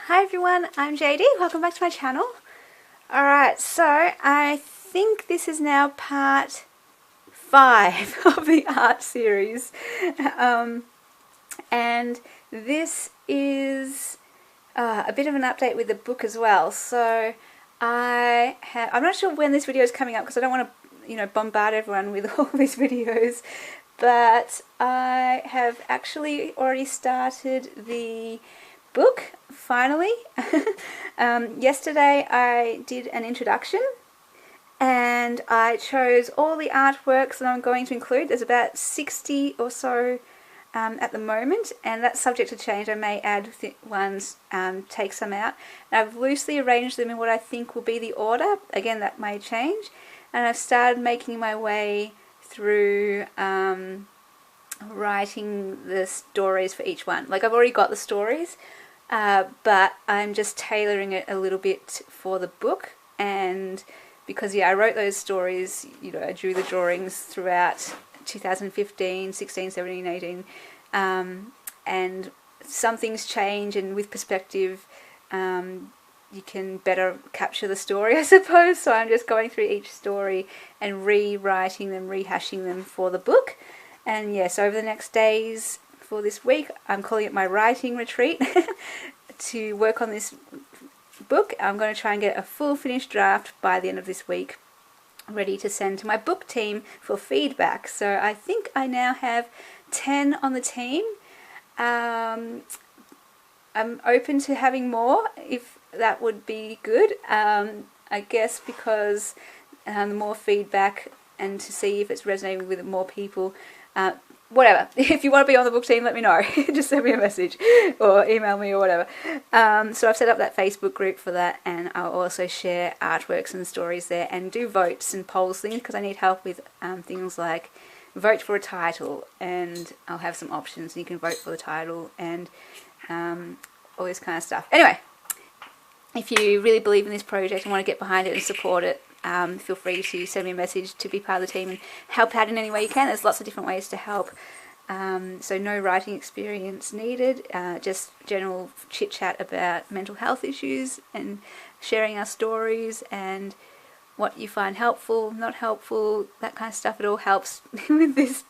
Hi everyone, I'm JD. Welcome back to my channel. Alright, so I think this is now part 5 of the art series. And this is a bit of an update with the book as well. So I'm not sure when this video is coming up because I don't want to, bombard everyone with all these videos. But I have actually already started the book, finally. Yesterday I did an introduction and I chose all the artworks that I'm going to include. There's about 60 or so at the moment, and that's subject to change. I may add ones, take some out. And I've loosely arranged them in what I think will be the order. Again, that may change. And I've started making my way through writing the stories for each one. Like, I've already got the stories, but I'm just tailoring it a little bit for the book. And because I wrote those stories, I drew the drawings throughout 2015, 16, 17, 18, and some things change, and with perspective you can better capture the story, I suppose. So I'm just going through each story and rewriting them, rehashing them for the book. And yes, over the next days for this week, I'm calling it my writing retreat to work on this book. I'm going to try and get a full finished draft by the end of this week, ready to send to my book team for feedback. So I think I now have 10 on the team. I'm open to having more if that would be good. I guess because the more feedback and to see if it's resonating with more people. Whatever. If you want to be on the book team, let me know. Just send me a message or email me or whatever. So I've set up that Facebook group for that, and I'll also share artworks and stories there and do votes and polls things because I need help with things like vote for a title, and I'll have some options. You can vote for the title and all this kind of stuff. Anyway, if you really believe in this project and want to get behind it and support it, feel free to send me a message to be part of the team and help out in any way you can. There's lots of different ways to help. So no writing experience needed, just general chit chat about mental health issues and sharing our stories and what you find helpful, not helpful, that kind of stuff. It all helps with this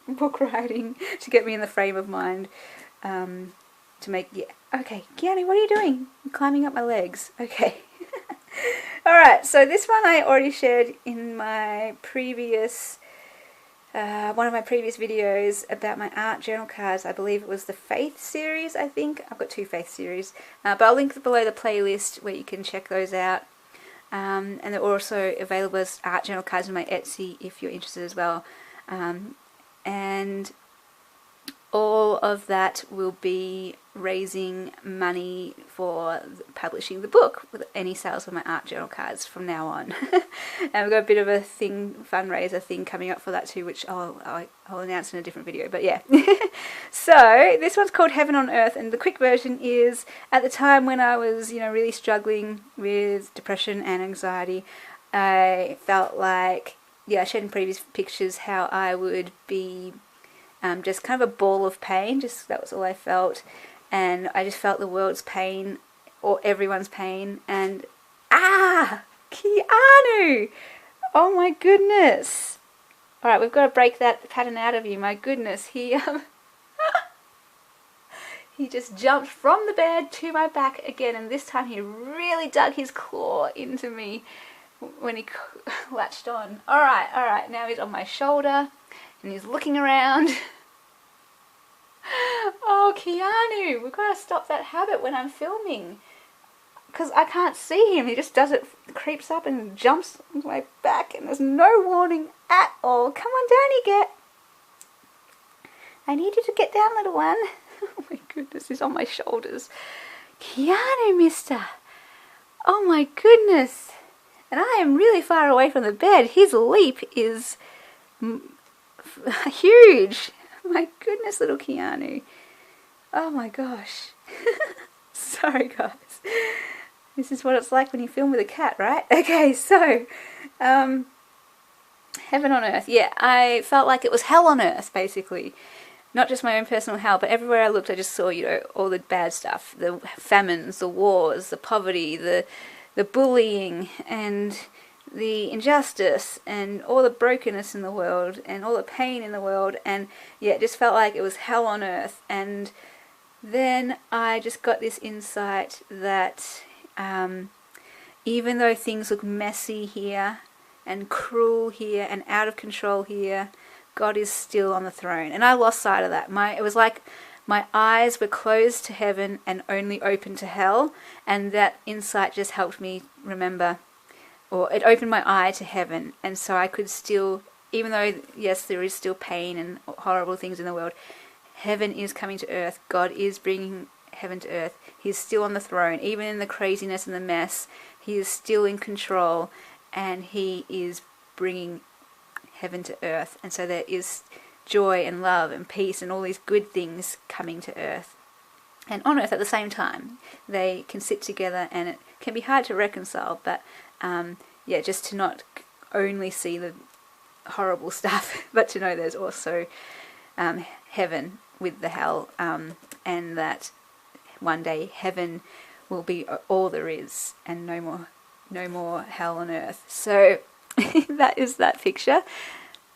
book writing to get me in the frame of mind to make... Yeah. Okay, Keanu, what are you doing? I'm climbing up my legs. Okay. Alright, so this one I already shared in my previous, one of my previous videos about my art journal cards. I believe it was the Faith series, I think. I've got 2 Faith series. But I'll link below the playlist where you can check those out. And they're also available as art journal cards on my Etsy if you're interested as well. And all of that will be raising money for publishing the book with any sales of my art journal cards from now on. And we've got a bit of a fundraiser thing coming up for that too, which I'll announce in a different video, but yeah. So this one's called Heaven on Earth, and the quick version is, at the time when I was really struggling with depression and anxiety, I felt like, I shared in previous pictures how I would be just kind of a ball of pain. Just that was all I felt, and I just felt the world's pain or everyone's pain. And Keanu, oh my goodness! All right, we've got to break that pattern out of you. My goodness, he he just jumped from the bed to my back again, and this time he really dug his claw into me when he latched on. All right, now he's on my shoulder and he's looking around. Oh, Keanu, we've got to stop that habit when I'm filming, because I can't see him. He just does it, creeps up and jumps into my back, and there's no warning at all. Come on down, you get. I need you to get down, little one. Oh my goodness, he's on my shoulders. Keanu, mister. Oh my goodness. And I am really far away from the bed. His leap is huge. My goodness, little Keanu. Oh my gosh. Sorry guys. This is what it's like when you film with a cat, right? Okay, so Heaven on Earth. Yeah, I felt like it was hell on earth, basically. not just my own personal hell, but everywhere I looked I just saw, all the bad stuff, the famines, the wars, the poverty, the bullying, and the injustice, and all the brokenness in the world, and all the pain in the world, and it just felt like it was hell on earth. And then I just got this insight that even though things look messy here, and cruel here, and out of control here, God is still on the throne. And I lost sight of that. It was like my eyes were closed to heaven and only open to hell, and that insight just helped me remember, or it opened my eye to heaven, and so I could still, even though, yes, there is still pain and horrible things in the world, heaven is coming to earth. God is bringing heaven to earth. He's still on the throne. Even in the craziness and the mess, He is still in control, and He is bringing heaven to earth. And so there is joy and love and peace and all these good things coming to earth and on earth at the same time. They can sit together, and it can be hard to reconcile, but just to not only see the horrible stuff, but to know there's also heaven with the hell, and that one day heaven will be all there is, and no more hell on earth. So that is that picture.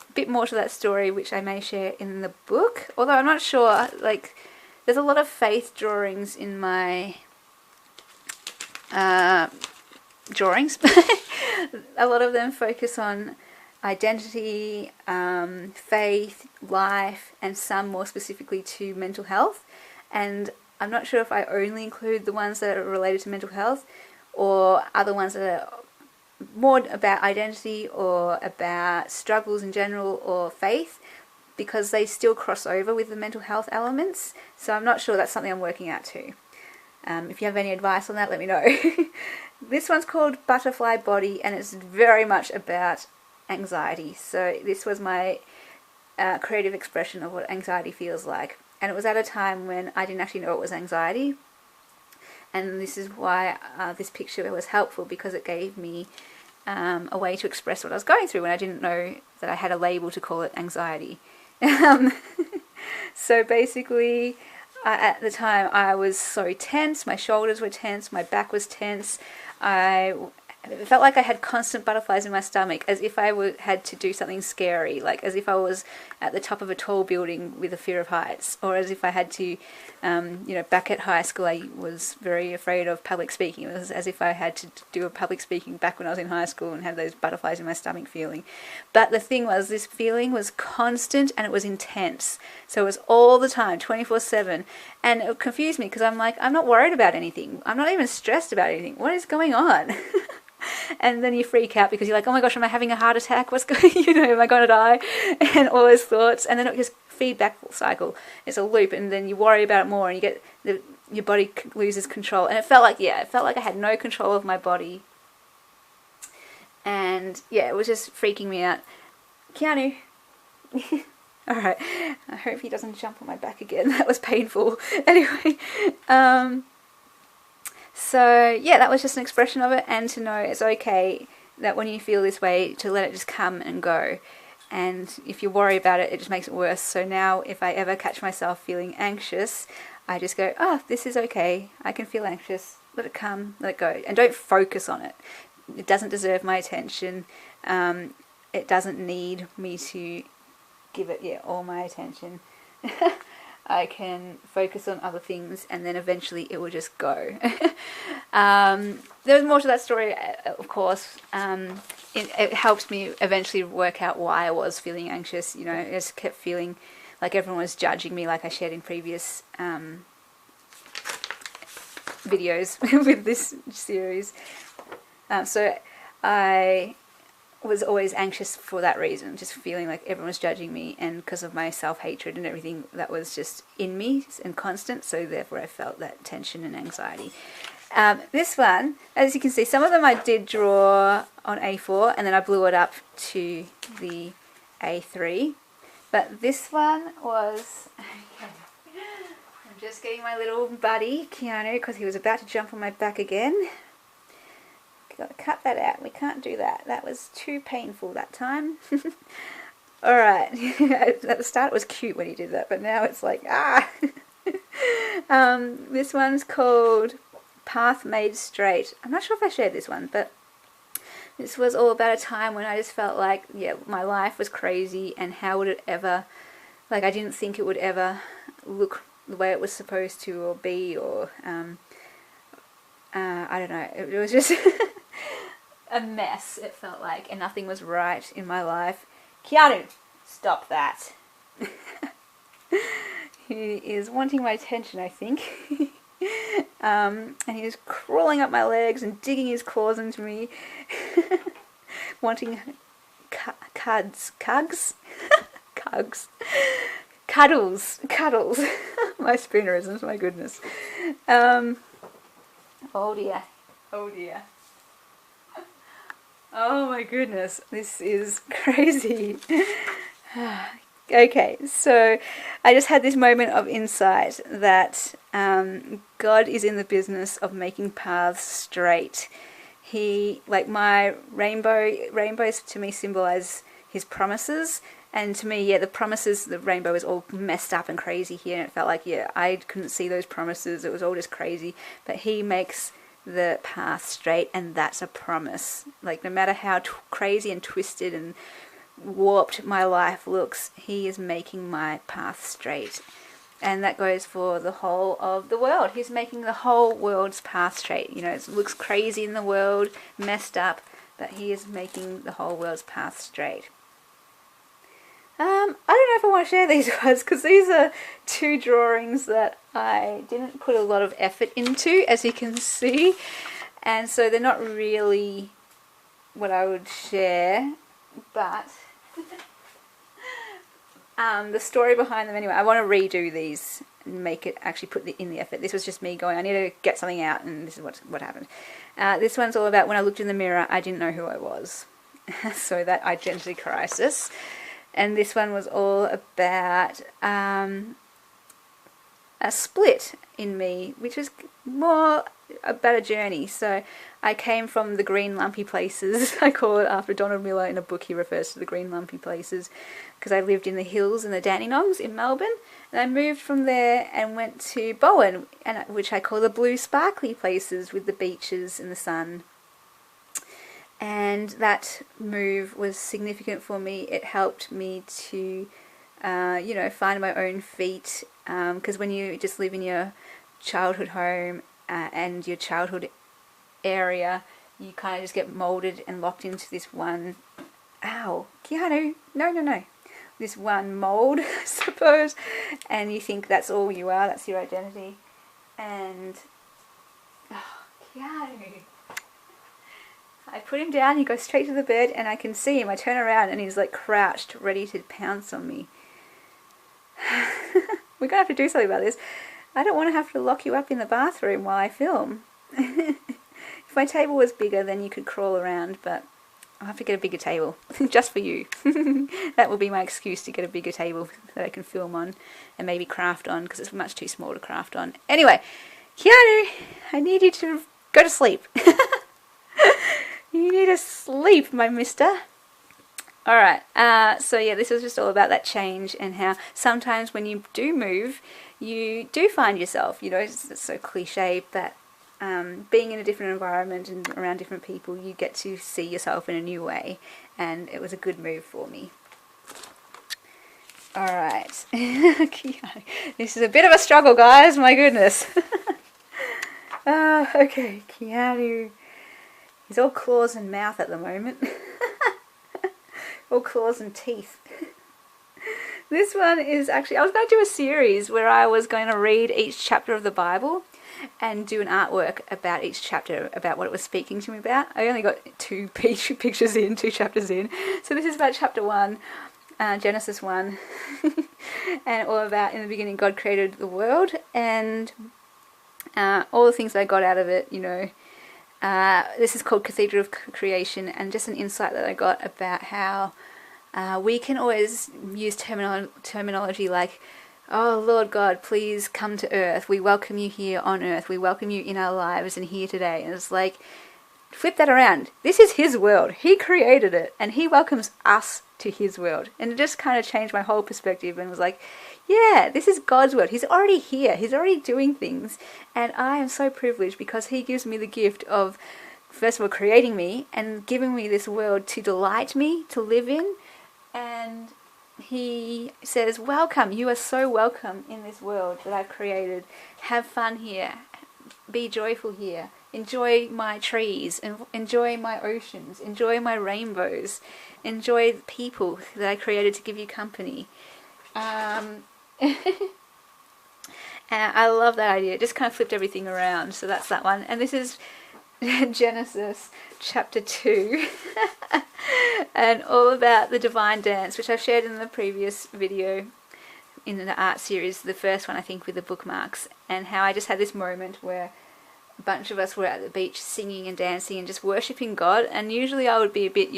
A bit more to that story, which I may share in the book, although I'm not sure. Like, there's a lot of faith drawings in my drawings. A lot of them focus on identity, faith, life, and some more specifically to mental health. And I'm not sure if I only include the ones that are related to mental health, or other ones that are more about identity or about struggles in general, or faith, because they still cross over with the mental health elements. So I'm not sure. That's something I'm working out too. If you have any advice on that, let me know. This one's called Butterfly Body, and it's very much about anxiety. So this was my creative expression of what anxiety feels like. And it was at a time when I didn't actually know it was anxiety. And this is why this picture was helpful, because it gave me a way to express what I was going through when I didn't know that I had a label to call it anxiety. So basically, at the time I was so tense. My shoulders were tense, my back was tense. It felt like I had constant butterflies in my stomach, as if I had to do something scary, like as if I was at the top of a tall building with a fear of heights, or as if I had to, back at high school I was very afraid of public speaking. It was as if I had to do a public speaking back when I was in high school and had those butterflies in my stomach feeling. But the thing was, this feeling was constant and it was intense. So it was all the time, 24/7. And it confused me, because I'm like, I'm not worried about anything. I'm not even stressed about anything. What is going on? And then you freak out because you're like, oh my gosh, am I having a heart attack? What's going, am I going to die? And all those thoughts. And then it just feedback cycle. It's a loop, and then you worry about it more, and you get your body loses control. And it felt like I had no control of my body. And it was just freaking me out. Keanu. Alright. I hope he doesn't jump on my back again. That was painful. Anyway. So that was just an expression of it, and to know it's okay that when you feel this way, to let it just come and go. And if you worry about it, it just makes it worse. So now if I ever catch myself feeling anxious, I just go, this is okay. I can feel anxious. Let it come, let it go. And don't focus on it. It doesn't deserve my attention. It doesn't need me to give it all my attention. I can focus on other things, and then eventually it will just go. There's more to that story, of course. It helped me eventually work out why I was feeling anxious. I just kept feeling like everyone was judging me, like I shared in previous videos with this series. So I was always anxious for that reason, just feeling like everyone was judging me, and because of my self-hatred and everything that was just in me and constant, so therefore I felt that tension and anxiety. This one, as you can see, some of them I did draw on A4 and then I blew it up to the A3, but this one was, I'm just getting my little buddy Keanu, because he was about to jump on my back again. Got to cut that out. We can't do that. That was too painful that time. Alright. At the start it was cute when he did that, but now it's like, ah! This one's called Path Made Straight. I'm not sure if I shared this one, but this was all about a time when I just felt like, yeah, my life was crazy, and how would it ever, like, I didn't think it would ever look the way it was supposed to or be, or, I don't know, it was just a mess, it felt like, and nothing was right in my life. Keanu, stop that. He is wanting my attention, I think. And he is crawling up my legs and digging his claws into me. Wanting cuddles. My spoonerisms, my goodness. Oh dear. Oh dear. Oh my goodness, this is crazy. Okay, so I just had this moment of insight that God is in the business of making paths straight. He, like, my rainbows to me symbolize his promises, and to me, yeah, the promises, the rainbow is all messed up and crazy here, and it felt like, yeah, I couldn't see those promises, it was all just crazy, but he makes the path straight, and that's a promise. Like, no matter how crazy and twisted and warped my life looks, he is making my path straight. And that goes for the whole of the world. He's making the whole world's path straight. You know, it looks crazy in the world, messed up, but he is making the whole world's path straight. I don't know if I want to share these ones, because these are two drawings that I didn't put a lot of effort into, as you can see, and so they're not really what I would share, but the story behind them anyway. I want to redo these and make it actually put in the effort. This was just me going, I need to get something out, and this is what happened. This one's all about when I looked in the mirror, I didn't know who I was. So that identity crisis. And this one was all about a split in me, which was more about a journey. So I came from the green lumpy places. I call it after Donald Miller. In a book he refers to the green lumpy places, because I lived in the hills and the Dandenongs in Melbourne, and I moved from there and went to Bowen, which I call the blue sparkly places with the beaches and the sun. And that move was significant for me. It helped me to, find my own feet. Because when you just live in your childhood home and your childhood area, you kind of just get molded and locked into this one. Ow, Keanu! No. This one mold, I suppose. And you think that's all you are. That's your identity. And Keanu. I put him down, he goes straight to the bed, and I can see him. I turn around and he's like crouched, ready to pounce on me. We're going to have to do something about this. I don't want to have to lock you up in the bathroom while I film. If my table was bigger, then you could crawl around, but I'll have to get a bigger table, just for you. That will be my excuse to get a bigger table that I can film on and maybe craft on, because it's much too small to craft on. Anyway, Keanu, I need you to go to sleep. You need to sleep, my mister. Alright, so yeah, this was just all about that change, and how sometimes when you do move, you do find yourself. You know, it's so cliche, but being in a different environment and around different people, you get to see yourself in a new way, and it was a good move for me. Alright, this is a bit of a struggle, guys, my goodness. Okay, Keanu. He's all claws and mouth at the moment. All claws and teeth. This one is actually, I was going to do a series where I was going to read each chapter of the Bible and do an artwork about each chapter, about what it was speaking to me about. I only got two chapters in. So this is about chapter 1, Genesis 1. And all about, in the beginning, God created the world, and all the things that I got out of it, you know. This is called Cathedral Creation, and just an insight that I got about how we can always use terminology like, oh Lord God, please come to earth, we welcome you here on earth, we welcome you in our lives and here today. And it's like, flip that around. This is his world. He created it, and he welcomes us to his world. And it just kind of changed my whole perspective, and was like, yeah, this is God's world. He's already here. He's already doing things. And I am so privileged because he gives me the gift of, first of all, creating me and giving me this world to delight me, to live in. And he says, welcome. You are so welcome in this world that I've created. Have fun here. Be joyful here. Enjoy my trees, and enjoy my oceans, enjoy my rainbows, enjoy the people that I created to give you company. And I love that idea. It just kind of flipped everything around. So that's that one. And this is Genesis chapter 2 and all about the divine dance, which I've shared in the previous video in the art series, the first one I think with the bookmarks, and how I just had this moment where a bunch of us were at the beach singing and dancing and just worshipping God. And usually I would be a bit,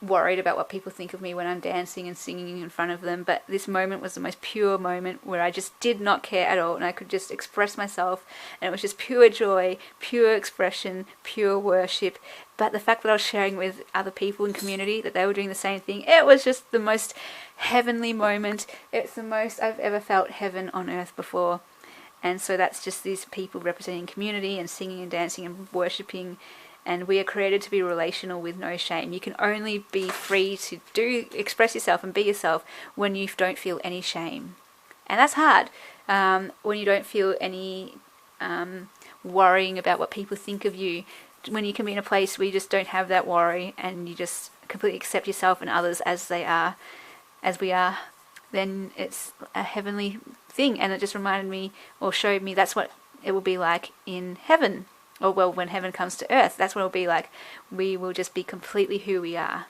worried about what people think of me when I'm dancing and singing in front of them. But this moment was the most pure moment where I just did not care at all, and I could just express myself, and it was just pure joy, pure expression, pure worship. But the fact that I was sharing with other people in community that they were doing the same thing, it was just the most heavenly moment. It's the most I've ever felt heaven on earth before. And so that's just these people representing community and singing and dancing and worshipping. And we are created to be relational with no shame. You can only be free to express yourself and be yourself when you don't feel any shame. And that's hard, when you don't feel any worrying about what people think of you. When you can be in a place where you just don't have that worry and you just completely accept yourself and others as they are, as we are, then it's a heavenly thing. And it just reminded me, or showed me, that's what it will be like in heaven. Or, well, when heaven comes to earth, that's what it'll be like. We will just be completely who we are.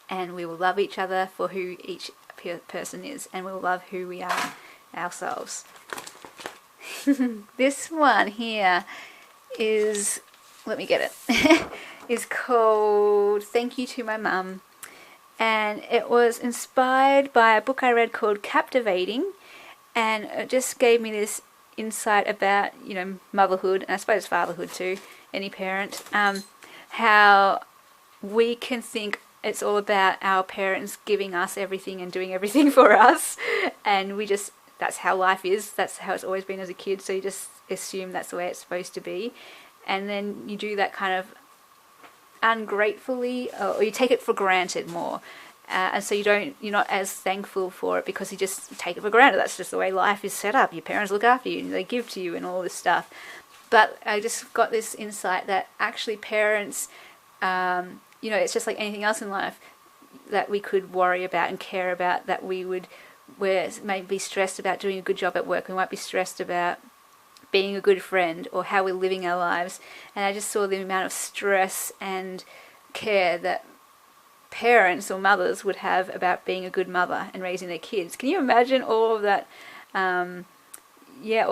And we will love each other for who each person is. And we will love who we are ourselves. This one here is, let me get it, is called Thank You to My Mum. And it was inspired by a book I read called Captivating. And it just gave me this insight about, motherhood, and I suppose fatherhood too, any parent, how we can think it's all about our parents giving us everything and doing everything for us, and that's how life is, that's how it's always been as a kid, so you just assume that's the way it's supposed to be, and then you do that kind of ungratefully, or you take it for granted more. And so you're not as thankful for it because you just take it for granted. That's just the way life is set up. Your parents look after you and they give to you and all this stuff. But I just got this insight that actually parents, it's just like anything else in life that we could worry about and care about, that we're maybe stressed about doing a good job at work. We might be stressed about being a good friend or how we're living our lives. And I just saw the amount of stress and care that parents or mothers would have about being a good mother and raising their kids. Can you imagine all of that, all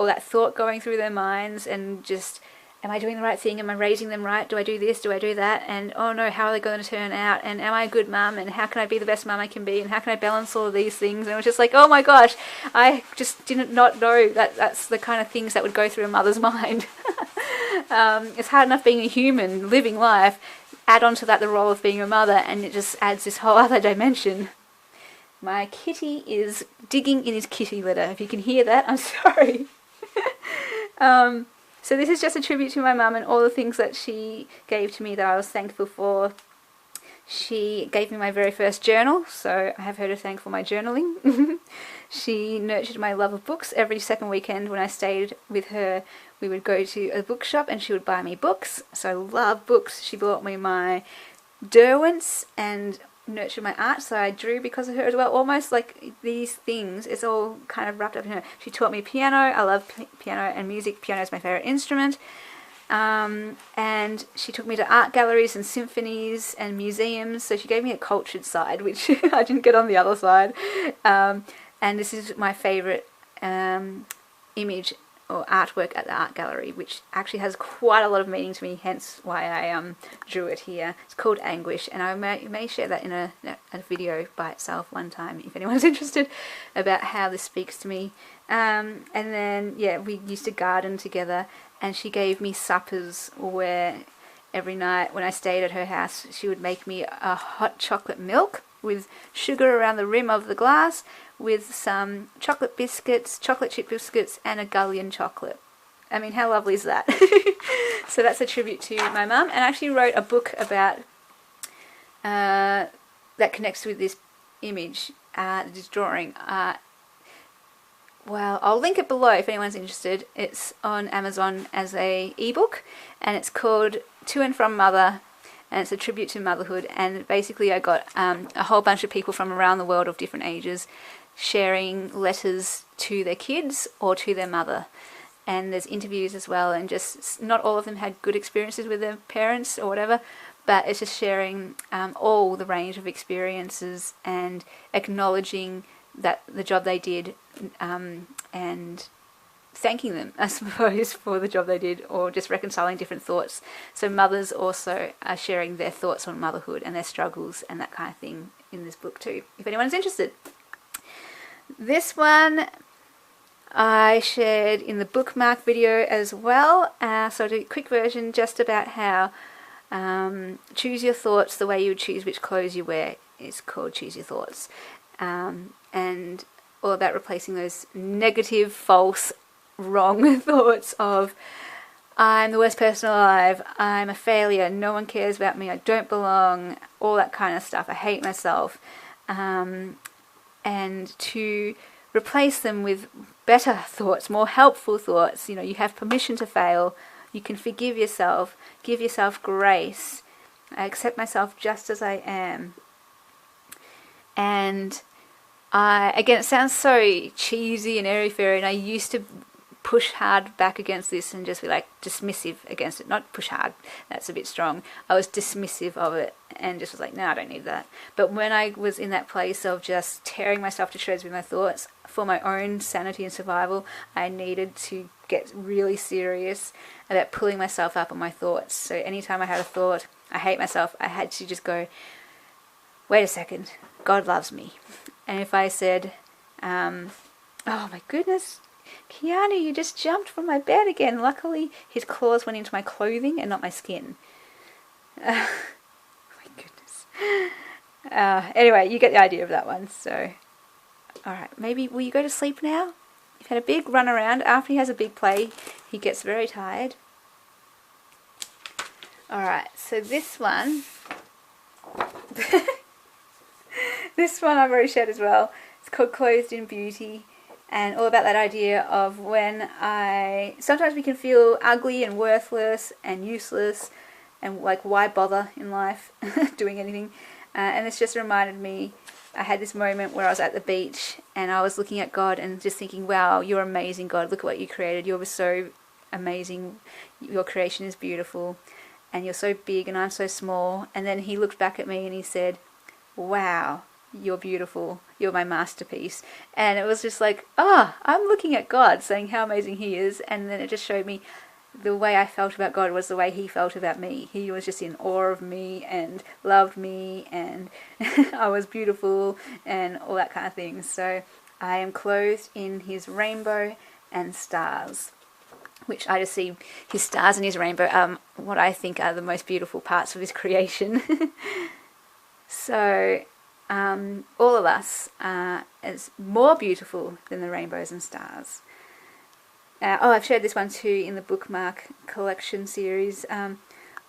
that thought going through their minds, and just, am I doing the right thing? Am I raising them right? Do I do this? Do I do that? And oh no, how are they going to turn out? And am I a good mum? And how can I be the best mum I can be? And how can I balance all of these things? And it was just like, oh my gosh, I just did not know that that's the kind of things that would go through a mother's mind. It's hard enough being a human, living life. Add on to that the role of being a mother, and it just adds this whole other dimension. My kitty is digging in his kitty litter. If you can hear that, I'm sorry. So this is just a tribute to my mum and all the things that she gave to me that I was thankful for. She gave me my very first journal, so I have her to thank for my journaling. She nurtured my love of books. Every second weekend when I stayed with her, we would go to a bookshop and she would buy me books. So I love books. She bought me my Derwents and nurtured my art, so I drew because of her as well. Almost like these things, it's all kind of wrapped up in her. She taught me piano. I love piano and music. Piano is my favourite instrument. And she took me to art galleries and symphonies and museums, so she gave me a cultured side, which I didn't get on the other side. And this is my favourite image or artwork at the art gallery, which actually has quite a lot of meaning to me, hence why I drew it here. It's called Anguish, and I may share that in a video by itself one time if anyone's interested about how this speaks to me. And then, yeah, we used to garden together, and she gave me suppers where every night when I stayed at her house, she would make me a hot chocolate milk with sugar around the rim of the glass, with some chocolate biscuits, chocolate chip biscuits, and a Gullion chocolate. I mean, how lovely is that? So that's a tribute to my mum, and I actually wrote a book about that connects with this image, this drawing. Well, I'll link it below if anyone's interested. It's on Amazon as a ebook, and it's called To and From Mother, and it's a tribute to motherhood. And basically I got a whole bunch of people from around the world of different ages sharing letters to their kids or to their mother. And there's interviews as well, and just not all of them had good experiences with their parents or whatever, but it's just sharing all the range of experiences and acknowledging that the job they did, and thanking them, I suppose, for the job they did, or just reconciling different thoughts. So mothers also are sharing their thoughts on motherhood and their struggles and that kind of thing in this book too, if anyone's interested. This one I shared in the bookmark video as well, so I did a quick version just about how choose your thoughts the way you would choose which clothes you wear. It's called Choose Your Thoughts, and all about replacing those negative, false, wrong thoughts of I'm the worst person alive, I'm a failure, no one cares about me, I don't belong, all that kind of stuff, I hate myself, and to replace them with better thoughts, more helpful thoughts. You know, you have permission to fail, you can forgive yourself, give yourself grace, I accept myself just as I am. And again, it sounds so cheesy and airy-fairy, and I used to push hard back against this and just be like dismissive against it. Not push hard, that's a bit strong. I was dismissive of it and just was like, no, I don't need that. But when I was in that place of just tearing myself to shreds with my thoughts, for my own sanity and survival, I needed to get really serious about pulling myself up on my thoughts. So anytime I had a thought, I hate myself, I had to just go, wait a second, God loves me. And if I said, oh my goodness, Keanu, you just jumped from my bed again. Luckily, his claws went into my clothing and not my skin. Oh my goodness. Anyway, you get the idea of that one. So, alright, maybe will you go to sleep now? You've had a big run around. After he has a big play, he gets very tired. Alright, so this one... this one I've already shared as well. It's called Clothed in Beauty, and all about that idea of when sometimes we can feel ugly and worthless and useless and like why bother in life doing anything, and this just reminded me, I had this moment where I was at the beach and I was looking at God and just thinking, wow, you're amazing, God, look at what you created, you're so amazing, your creation is beautiful, and you're so big and I'm so small. And then he looked back at me and he said, wow, you're beautiful, you're my masterpiece. And it was just like, I'm looking at God saying how amazing he is, and then it just showed me the way I felt about God was the way he felt about me. He was just in awe of me and loved me, and I was beautiful and all that kind of thing. So I am clothed in his rainbow and stars, which I just see his stars and his rainbow what I think are the most beautiful parts of his creation. So all of us is more beautiful than the rainbows and stars. I've shared this one too in the bookmark collection series, all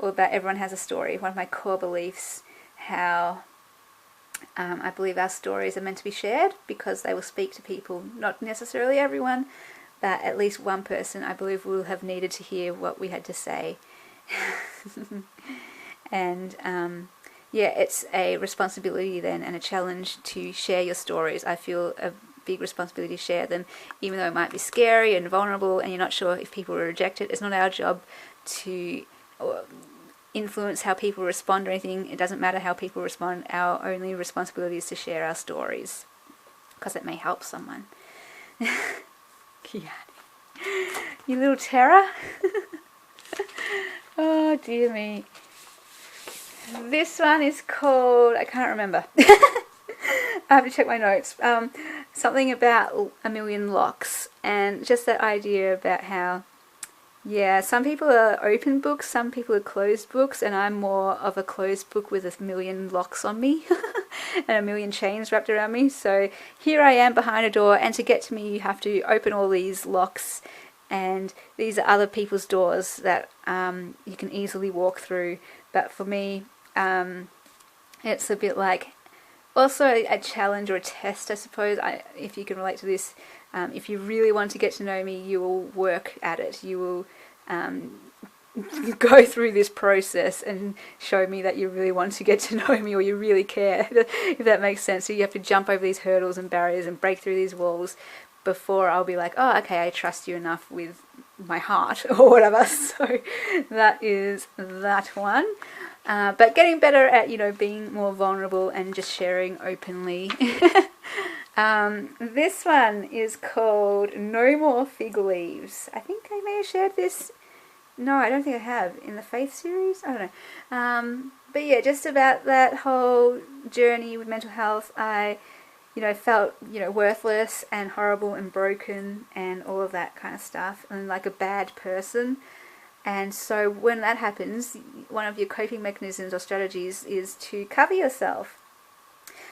about everyone has a story. One of my core beliefs, how I believe our stories are meant to be shared because they will speak to people, not necessarily everyone, but at least one person I believe will have needed to hear what we had to say. And yeah, it's a responsibility then and a challenge to share your stories. I feel a big responsibility to share them, even though it might be scary and vulnerable and you're not sure if people will reject it. It's not our job to influence how people respond or anything. It doesn't matter how people respond. Our only responsibility is to share our stories because it may help someone. Yeah. You little terror. Oh dear me. This one is called, I can't remember. I have to check my notes. Something about a million locks, and just that idea about how, yeah, some people are open books, some people are closed books, and I'm more of a closed book with a million locks on me and a million chains wrapped around me. So here I am behind a door, and to get to me you have to open all these locks, and these are other people's doors that you can easily walk through. But for me, it's a bit like also a challenge or a test, I suppose, if you can relate to this. If you really want to get to know me, you will work at it. You will go through this process and show me that you really want to get to know me, or you really care, if that makes sense. So you have to jump over these hurdles and barriers and break through these walls before I'll be like, oh, okay, I trust you enough with my heart or whatever. So that is that one. But getting better at, being more vulnerable and just sharing openly. This one is called No More Fig Leaves. I think I may have shared this. No, I don't think I have. In the Faith series? I don't know. But yeah, just about that whole journey with mental health. I, felt, worthless and horrible and broken and all of that kind of stuff, and like a bad person. And so when that happens, one of your coping mechanisms or strategies is to cover yourself.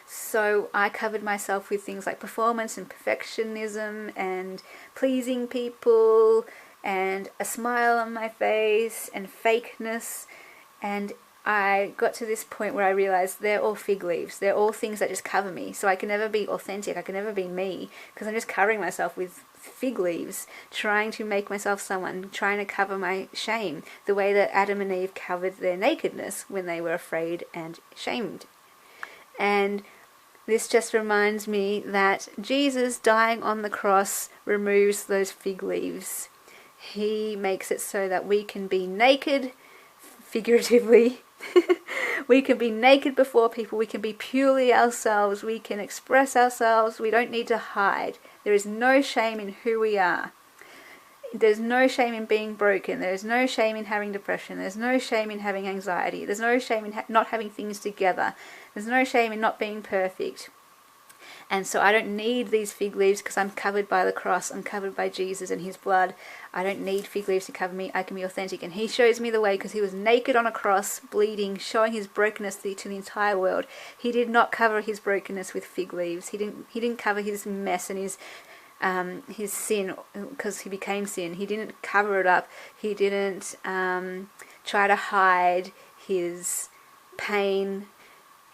So I covered myself with things like performance and perfectionism and pleasing people and a smile on my face and fakeness. And I got to this point where I realized they're all fig leaves. They're all things that just cover me. So I can never be authentic. I can never be me, because I'm just covering myself with fig leaves, trying to make myself someone, trying to cover my shame, the way that Adam and Eve covered their nakedness when they were afraid and shamed. And this just reminds me that Jesus dying on the cross removes those fig leaves. He makes it so that we can be naked, figuratively. We can be naked before people. We can be purely ourselves. We can express ourselves. We don't need to hide. There is no shame in who we are. There's no shame in being broken. There's no shame in having depression. There's no shame in having anxiety. There's no shame in not having things together. There's no shame in not being perfect. And so I don't need these fig leaves, because I'm covered by the cross. I'm covered by Jesus and his blood. I don't need fig leaves to cover me. I can be authentic. And he shows me the way, because he was naked on a cross, bleeding, showing his brokenness to the entire world. He did not cover his brokenness with fig leaves. He didn't cover his mess and his sin, because he became sin. He didn't cover it up. He didn't try to hide his pain.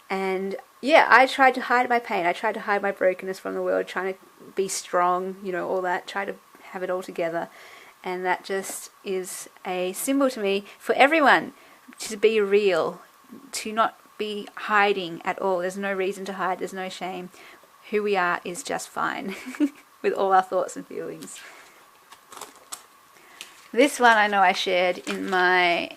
And yeah, I tried to hide my pain. I tried to hide my brokenness from the world, trying to be strong, all that, try to have it all together. And that just is a symbol to me for everyone to be real, to not be hiding at all. There's no reason to hide. There's no shame. Who we are is just fine with all our thoughts and feelings. This one I know I shared in my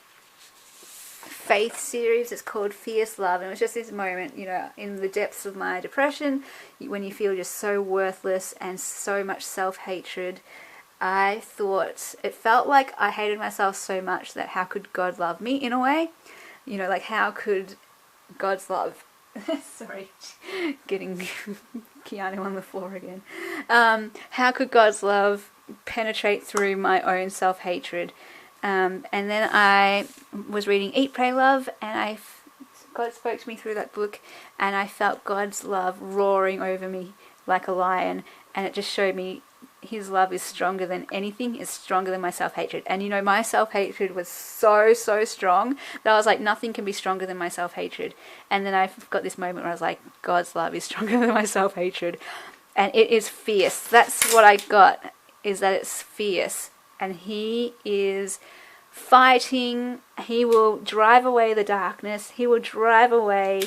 Faith series. It's called Fierce Love, and it was just this moment, in the depths of my depression, when you feel just so worthless and so much self-hatred. I thought, it felt like I hated myself so much that how could God love me, in a way? Like how could God's love, sorry, getting Keanu on the floor again. How could God's love penetrate through my own self-hatred? And then I was reading Eat, Pray, Love, and God spoke to me through that book, and I felt God's love roaring over me like a lion, and it just showed me his love is stronger than anything, is stronger than my self-hatred. And my self-hatred was so strong that I was like, nothing can be stronger than my self-hatred. And then I got this moment where I was like, God's love is stronger than my self-hatred, and it is fierce. That's what I got, is that it's fierce. And he is fighting. He will drive away the darkness. He will drive away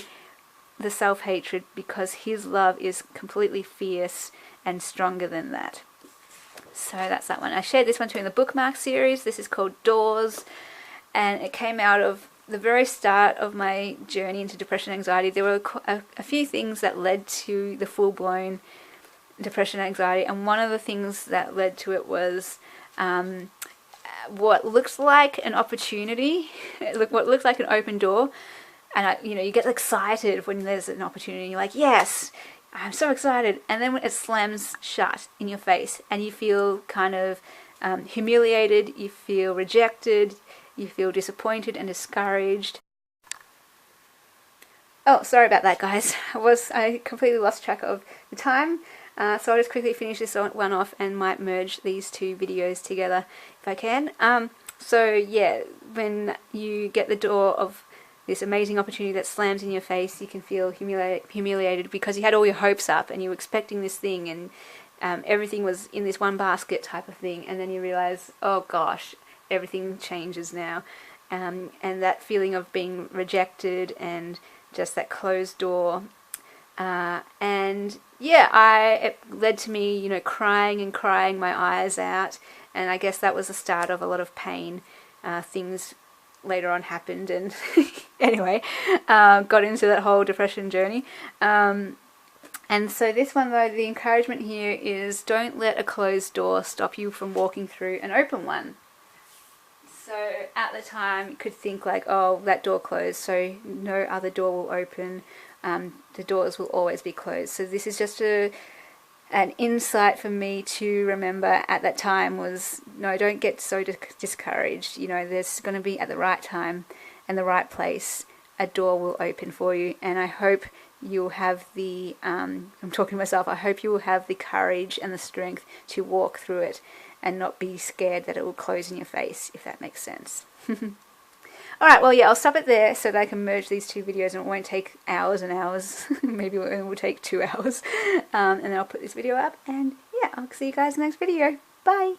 the self-hatred, because his love is completely fierce and stronger than that. So that's that one. I shared this one too in the bookmark series. This is called Doors, and it came out of the very start of my journey into depression and anxiety. There were a few things that led to the full-blown depression and anxiety, and one of the things that led to it was what looks like an opportunity, what looks like an open door, and you get excited when there's an opportunity. You're like, yes, I'm so excited, and then when it slams shut in your face, and you feel kind of humiliated, you feel rejected, you feel disappointed and discouraged. Oh, sorry about that, guys. I completely lost track of the time. So I'll just quickly finish this one off and might merge these two videos together if I can. So yeah, when you get the door of this amazing opportunity that slams in your face, you can feel humiliated because you had all your hopes up and you were expecting this thing, and everything was in this one basket type of thing, and then you realize, oh gosh, everything changes now. And that feeling of being rejected and just that closed door, and yeah, it led to me, crying and crying my eyes out, and I guess that was the start of a lot of pain. Things later on happened, and anyway, got into that whole depression journey. And so this one, though, the encouragement here is don't let a closed door stop you from walking through an open one. So at the time, you could think like, oh, that door closed, so no other door will open. The doors will always be closed. So this is just an insight for me to remember at that time was, no, don't get so discouraged. There's going to be, at the right time and the right place, a door will open for you. And I hope you'll have I'm talking to myself, I hope you will have the courage and the strength to walk through it and not be scared that it will close in your face, if that makes sense. Alright, well, yeah, I'll stop it there so that I can merge these two videos and it won't take hours and hours. Maybe it will take 2 hours. And then I'll put this video up, and yeah, I'll see you guys in the next video. Bye!